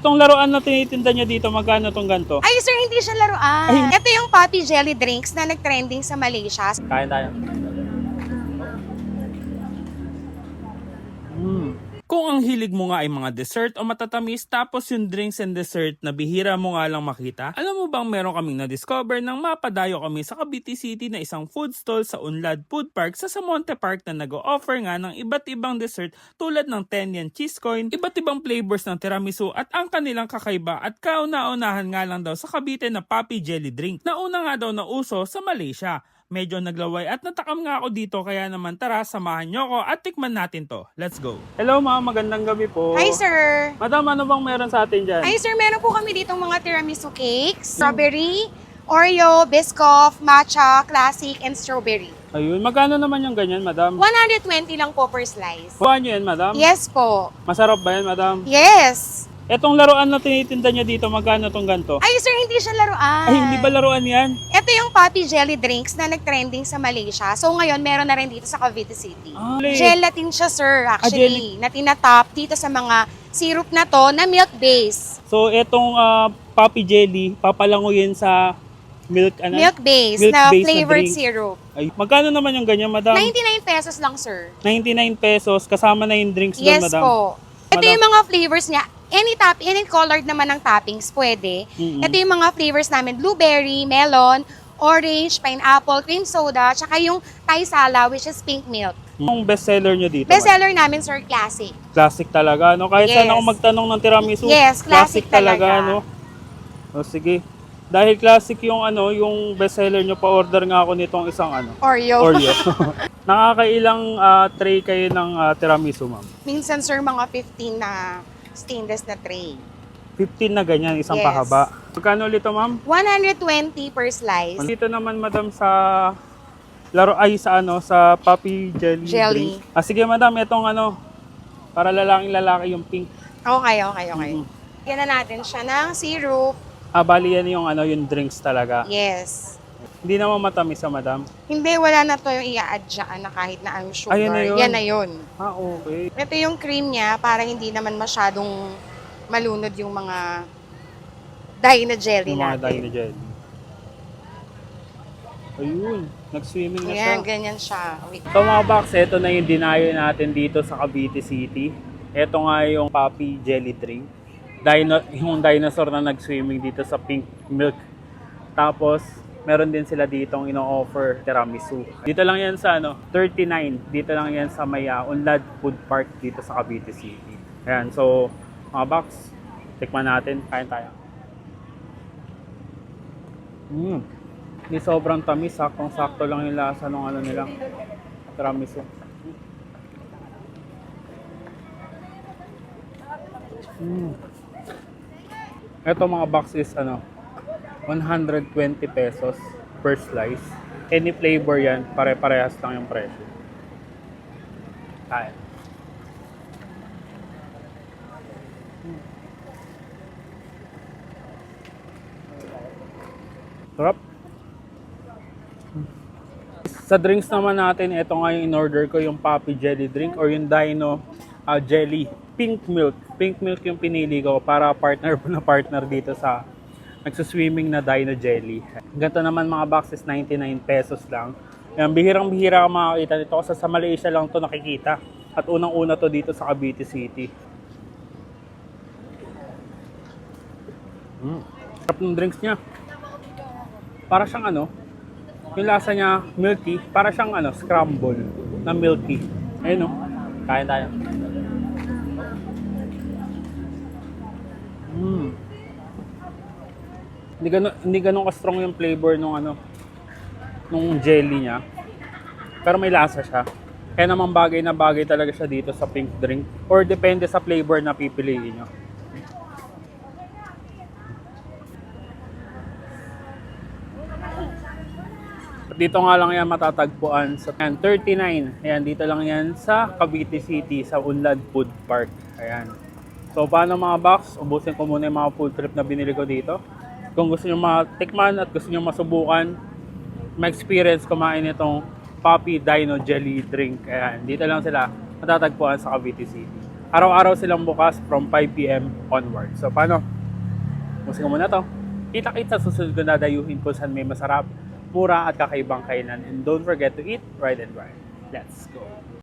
Itong laruan na tinitinda niya dito, magkano itong ganito? Ay, sir, hindi siya laruan. Ito yung poppy jelly drinks na nag-trending sa Malaysia. Kain tayo. Kung ang hilig mo nga ay mga dessert o matatamis tapos yung drinks and dessert na bihira mo nga lang makita, alam mo bang meron kaming na-discover nang mapadayo kami sa Cavite City na isang food stall sa Unlad Food Park sa Samonte Park na nag-o-offer nga ng iba't ibang dessert tulad ng 10 yen cheese coin, iba't ibang flavors ng tiramisu at ang kanilang kakaiba at kauna-unahan nga lang daw sa Cavite na poppy jelly drink na una nga daw na uso sa Malaysia. Medyo naglaway at natakam nga ako dito kaya naman tara samahan nyo ako at tikman natin to. Let's go! Hello ma'am, magandang gabi po. Hi, sir. Madam, ano bang meron sa atin dyan? Ay, sir, meron po kami ditong mga tiramisu cakes. Strawberry, Oreo, Biscoff, Matcha, Classic, and Strawberry. Ayun, magkano naman yung ganyan madam? 120 lang po per slice. Buwan nyo yan madam? Yes po. Masarap ba yan madam? Yes. Etong laruan na tinitinda niya dito, magkano itong ganito? Ay, sir, hindi siya laruan. Ay, hindi ba laruan yan? Ito yung poppy jelly drinks na nag-trending sa Malaysia. So, ngayon, meron na rin dito sa Cavite City. Gelatin siya, sir, actually, na tinatop dito sa mga syrup na to na milk-based. So, etong poppy jelly, papalanguyin sa milk, Milk-based na Milk-based na flavored drink. syrup. Ay, magkano naman yung ganyan madam? 99 pesos lang, sir. 99 pesos, kasama na yung drinks doon Yes madam? po. Ito yung mga flavors niya. Any colored naman ng toppings, pwede. Mm-mm. Ito yung mga flavors namin, blueberry, melon, orange, pineapple, cream soda, tsaka yung Thai sala, which is pink milk. Yung bestseller nyo dito? Bestseller namin, sir, classic. Classic talaga, no? Kahit Yes. saan ako magtanong ng tiramisu, Yes, classic talaga. no? O sige. Dahil classic yung yung bestseller nyo, pa-order nga ako nitong isang Oreo. Oreo. Nakakailang tray kayo ng tiramisu, ma'am? Minsan, sir, mga 15 na stainless na tray. 15 na ganyan, isang Yes. pahaba. Magkano ulit ito, ma'am? 120 per slice. Dito naman, madam, sa sa Poppy Jelly. Jelly. Drink. Sige, madam, itong para lalaking-lalaki yung pink. Okay. Mhm. Yan na natin siya ng syrup. Bali yan yung drinks talaga. Yes. Hindi naman matamis madam. Hindi, wala na to yung i-add dyan na kahit na ang sugar. Ayun na yun. Yan na yun. Okay. Ito yung cream niya para hindi naman masyadong malunod yung mga dye na jelly Yung mga natin. dahil na jelly. Ayun, nag-swimming na siya. Ayan, ganyan siya. Wait. So mga box, ito na yung dinayo natin dito sa Cavite City. Ito nga yung Poppy Jelly Drink. Yung dinosaur na nag-swimming dito sa pink milk. Tapos, meron din sila ditong ino-offer tiramisu. Dito lang yan sa 39. Dito lang yan sa may Unlad Food Park dito sa Cavite City. Ayan, so mga box, tikman natin. Kain tayo. Hindi sobrang tamis, saktong-sakto lang yung lasa ng nila. Tiramisu. Ito mga box is 120 pesos per slice. Any flavor yan, pare-parehas lang yung presyo. Kain. Sarap. Sa drinks naman natin, ito nga yung in-order ko, yung Poppy Jelly Drink or yung Dino Jelly. Pink milk. Pink milk yung pinili ko para partner dito sa nagsuswimming na Dino Jelly. Ganito naman mga boxes, 99 pesos lang. Yan, bihirang-bihira ka makakita nito kasi sa Malaysia lang to nakikita. At unang-una to dito sa Cavite City. Sarap ng drinks niya. Para siyang yung lasa niya milky, para siyang scramble na milky. Ayun kain tayo. Hindi ganun ka-strong yung flavor nung jelly niya. Pero may lasa siya. Kaya naman bagay na bagay talaga siya dito sa pink drink. Or depende sa flavor na pipiliin nyo. Dito nga lang yan matatagpuan sa 39. Ayan, dito lang yan sa Cavite City, sa Unlad Food Park. Ayan. So, paano mga box? Ubusin ko muna yung mga food trip na binili ko dito. Kung gusto nyo matikman at gusto nyo masubukan, ma-experience kumain itong Poppy Dino Jelly Drink. Ayan, dito lang sila matatagpuan sa Cavite City. Araw-araw silang bukas from 5 p.m. onward. So paano? Musika muna to. Kita-kita sa susunod ko na dayuhin kung saan may masarap, mura at kakaibang kainan. And don't forget to eat, ride and ride. Let's go!